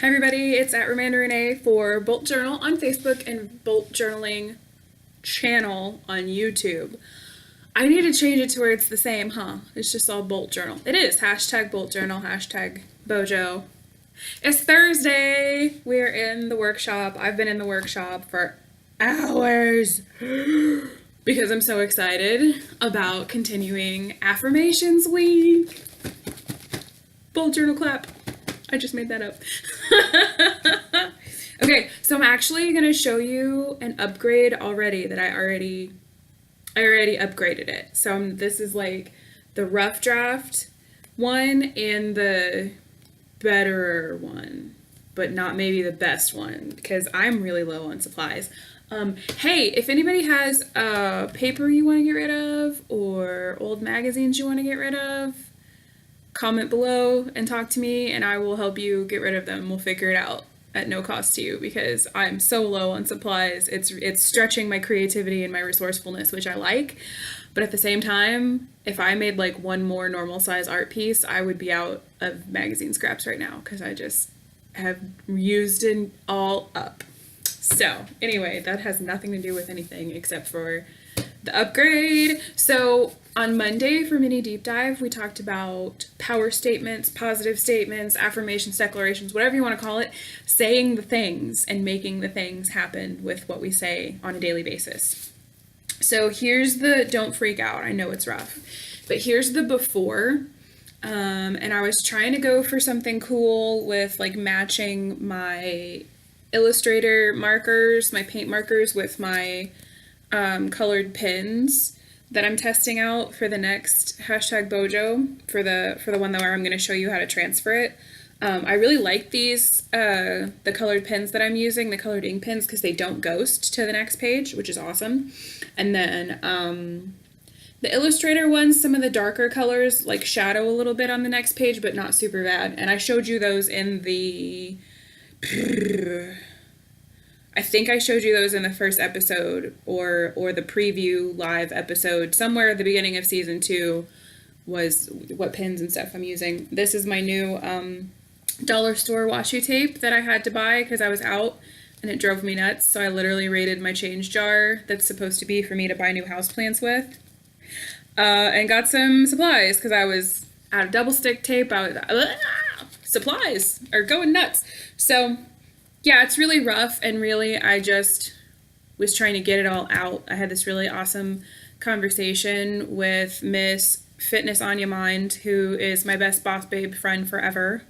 Hi everybody, it's at Romanda Renee for Bolt Journal on Facebook and Bolt Journaling channel on YouTube. I need to change it to where it's the same, huh? It's just all Bolt Journal. It is. Hashtag Bolt Journal, hashtag Bojo. It's Thursday. We're in the workshop. I've been in the workshop for hours because I'm so excited about continuing Affirmations Week. Bolt Journal clap. I just made that up. Okay, so I'm actually gonna show you an upgrade already that I already upgraded it. So this is like the rough draft one and the betterer one, but not maybe the best one because I'm really low on supplies. Hey, if anybody has paper you want to get rid of or old magazines you want to get rid of, comment below and talk to me and I will help you get rid of them. We'll figure it out at no cost to you because I'm so low on supplies. It's stretching my creativity and my resourcefulness, which I like. But at the same time, if I made like one more normal size art piece, I would be out of magazine scraps right now because I just have used it all up. So anyway, that has nothing to do with anything except for the upgrade. So on Monday for mini deep dive, we talked about power statements, positive statements, affirmations, declarations, whatever you want to call it, saying the things and making the things happen with what we say on a daily basis. So here's the, don't freak out. I know it's rough, but here's the before. And I was trying to go for something cool with like matching my Illustrator markers, my paint markers with my colored pens that I'm testing out for the next hashtag Bojo for the one where I'm going to show you how to transfer it. I really like these the colored pens that I'm using, the colored ink pens, because they don't ghost to the next page, which is awesome. And then the Illustrator ones, some of the darker colors like shadow a little bit on the next page, but not super bad. And I showed you those in the I think I showed you those in the first episode or the preview live episode. Somewhere at the beginning of season 2 was what pens and stuff I'm using. This is my new dollar store washi tape that I had to buy because I was out and it drove me nuts. So I literally raided my change jar that's supposed to be for me to buy new houseplants with. And got some supplies because I was out of double stick tape. I was supplies are going nuts. So yeah, it's really rough, and really I just was trying to get it all out. I had this really awesome conversation with Miss Fitness on Your Mind, who is my best boss babe friend forever,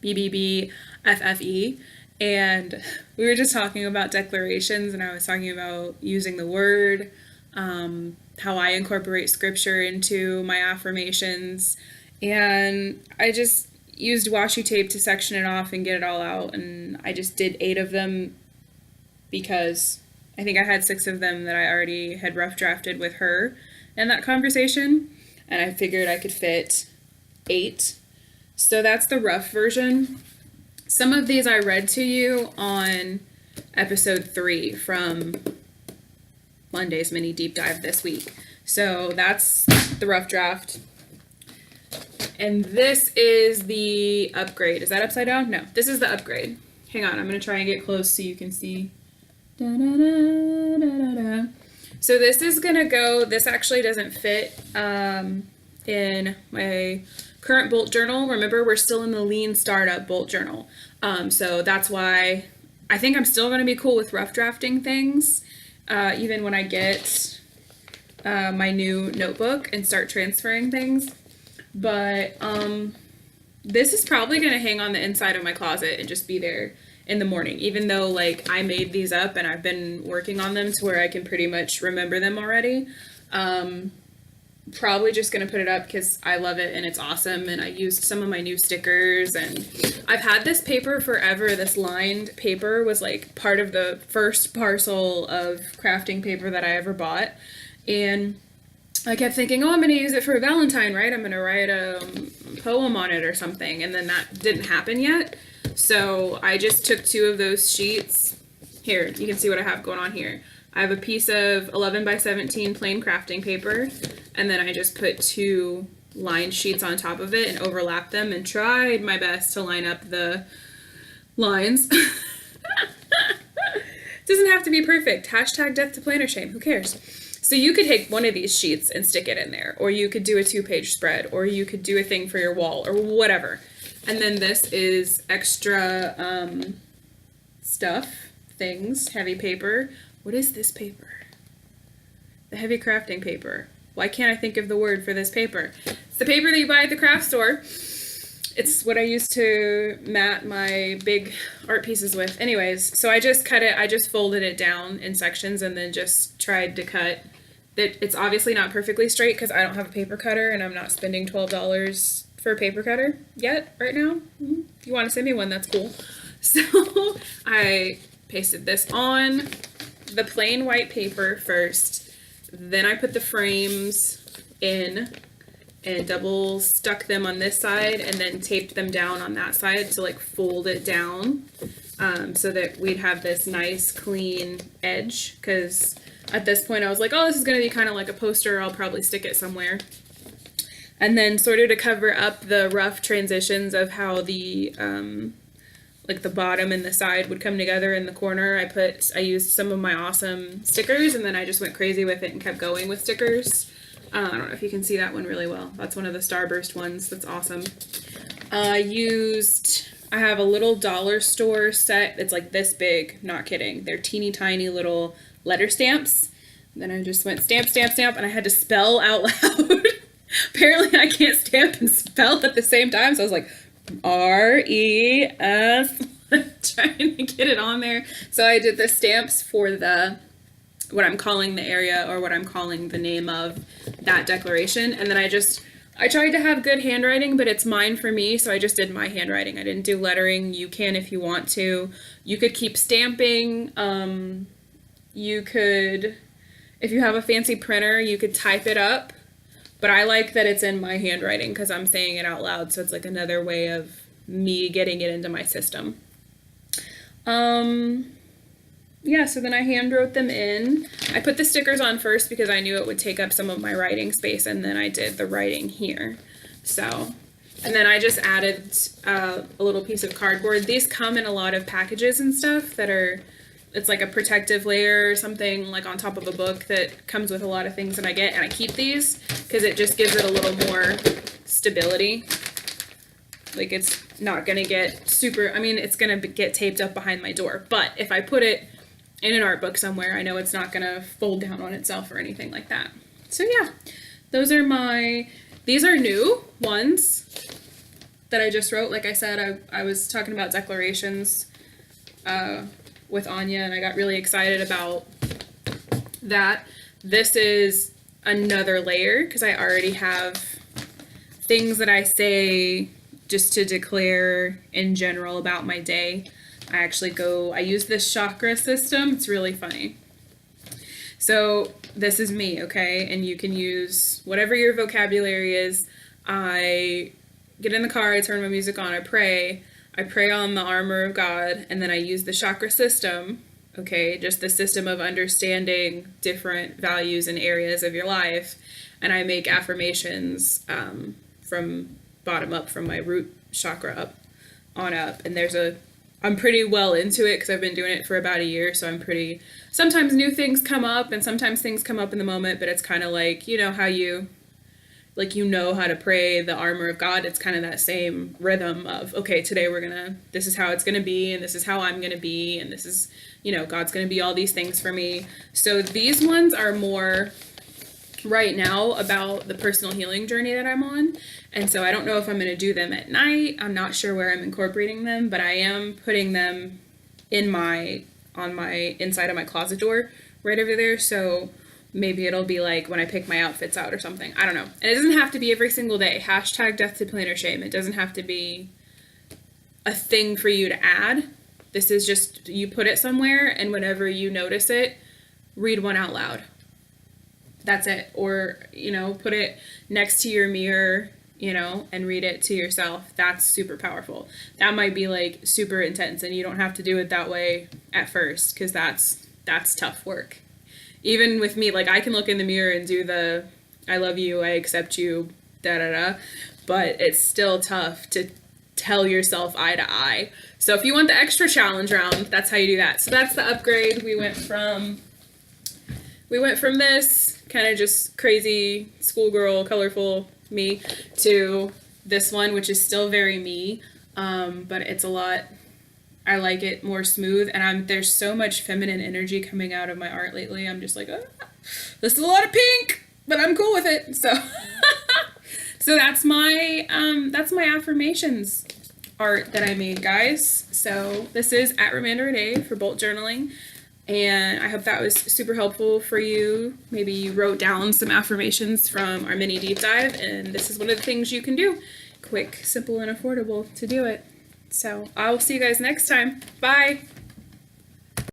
BBBFFE, and we were just talking about declarations, and I was talking about using the word, how I incorporate scripture into my affirmations, and I just used washi tape to section it off and get it all out, and I just did 8 of them because I think I had 6 of them that I already had rough drafted with her in that conversation, and I figured I could fit 8. So that's the rough version. Some of these I read to you on episode 3 from Monday's mini deep dive this week. So that's the rough draft. And this is the upgrade. Is that upside down? No, this is the upgrade. Hang on, I'm going to try and get close so you can see. Da, da, da, da, da, da. So this is going to go, this actually doesn't fit in my current Bolt journal. Remember, we're still in the lean startup Bolt journal. So that's why I think I'm still going to be cool with rough drafting things, even when I get my new notebook and start transferring things. But this is probably going to hang on the inside of my closet and just be there in the morning, even though like I made these up and I've been working on them to where I can pretty much remember them already. Probably just going to put it up because I love it and it's awesome, and I used some of my new stickers, and I've had this paper forever. This lined paper was like part of the first parcel of crafting paper that I ever bought, and I kept thinking, oh, I'm going to use it for Valentine, right? I'm going to write a poem on it or something. And then that didn't happen yet. So I just took 2 of those sheets. Here, you can see what I have going on here. I have a piece of 11 by 17 plain crafting paper. And then I just put 2 lined sheets on top of it and overlapped them and tried my best to line up the lines. Doesn't have to be perfect. Hashtag death to planner shame. Who cares? So you could take one of these sheets and stick it in there, or you could do a 2-page spread, or you could do a thing for your wall, or whatever. And then this is extra things, heavy paper. What is this paper? The heavy crafting paper. Why can't I think of the word for this paper? It's the paper that you buy at the craft store. It's what I used to mat my big art pieces with. Anyways, so I just cut it, I just folded it down in sections and then just tried to cut that. It's obviously not perfectly straight because I don't have a paper cutter and I'm not spending $12 for a paper cutter yet, right now. If you want to send me one, that's cool. So I pasted this on the plain white paper first, then I put the frames in and double stuck them on this side and then taped them down on that side to like fold it down so that we'd have this nice clean edge, because at this point I was like, oh, this is going to be kind of like a poster, I'll probably stick it somewhere. And then sort of to cover up the rough transitions of how the like the bottom and the side would come together in the corner, I used some of my awesome stickers, and then I just went crazy with it and kept going with stickers. I don't know if you can see that one really well. That's one of the Starburst ones. That's awesome. I have a little dollar store set. It's like this big, not kidding. They're teeny tiny little letter stamps. And then I just went stamp, stamp, stamp, and I had to spell out loud. Apparently I can't stamp and spell at the same time, so I was like, R-E-S, trying to get it on there. So I did the stamps for what I'm calling the area, or what I'm calling the name of that declaration. And then I tried to have good handwriting, but it's mine for me, so I just did my handwriting. I didn't do lettering. You can if you want to. You could keep stamping. You could, if you have a fancy printer, you could type it up. But I like that it's in my handwriting because I'm saying it out loud, so it's like another way of me getting it into my system. Yeah, so then I hand wrote them in. I put the stickers on first because I knew it would take up some of my writing space, and then I did the writing here. So, and then I just added a little piece of cardboard. These come in a lot of packages and stuff that are, it's like a protective layer or something like on top of a book that comes with a lot of things that I get, and I keep these because it just gives it a little more stability. Like it's not going to get super, I mean, it's going to get taped up behind my door, but if I put it in an art book somewhere, I know it's not going to fold down on itself or anything like that. So yeah, those are these are new ones that I just wrote. Like I said, I was talking about declarations with Anya, and I got really excited about that. This is another layer because I already have things that I say just to declare in general about my day. I use this chakra system. It's really funny. So this is me, okay? And you can use whatever your vocabulary is. I get in the car, I turn my music on, I pray on the armor of God, and then I use the chakra system, okay? Just the system of understanding different values and areas of your life. And I make affirmations from bottom up, from my root chakra up on up. And I'm pretty well into it because I've been doing it for about a year, so sometimes new things come up and sometimes things come up in the moment, but it's kind of like, you know how how to pray the armor of God. It's kind of that same rhythm of, okay, today this is how it's going to be, and this is how I'm going to be, and this is, God's going to be all these things for me. So these ones are more right now about the personal healing journey that I'm on. And so I don't know if I'm going to do them at night. I'm not sure where I'm incorporating them, but I am putting them on my inside of my closet door right over there. So maybe it'll be like when I pick my outfits out or something. I don't know. And it doesn't have to be every single day. Hashtag death to planner shame. It doesn't have to be a thing for you to add. This is just, you put it somewhere, and whenever you notice it, read one out loud. That's it. Or, put it next to your mirror, and read it to yourself. That's super powerful. That might be like super intense, and you don't have to do it that way at first, because that's tough work. Even with me, like I can look in the mirror and do the I love you, I accept you, da da da, but it's still tough to tell yourself eye to eye. So if you want the extra challenge round, that's how you do that. So that's the upgrade. We went from this kind of just crazy schoolgirl, colorful me to this one, which is still very me, but it's a lot, I like it more smooth, and there's so much feminine energy coming out of my art lately. I'm just like, this is a lot of pink, but I'm cool with it. So so that's my affirmations art that I made, guys. So this is at Remanda Renee for bulk journaling, and I hope that was super helpful for you. Maybe you wrote down some affirmations from our mini deep dive, and this is one of the things you can do. Quick, simple, and affordable to do it. So I'll see you guys next time. Bye.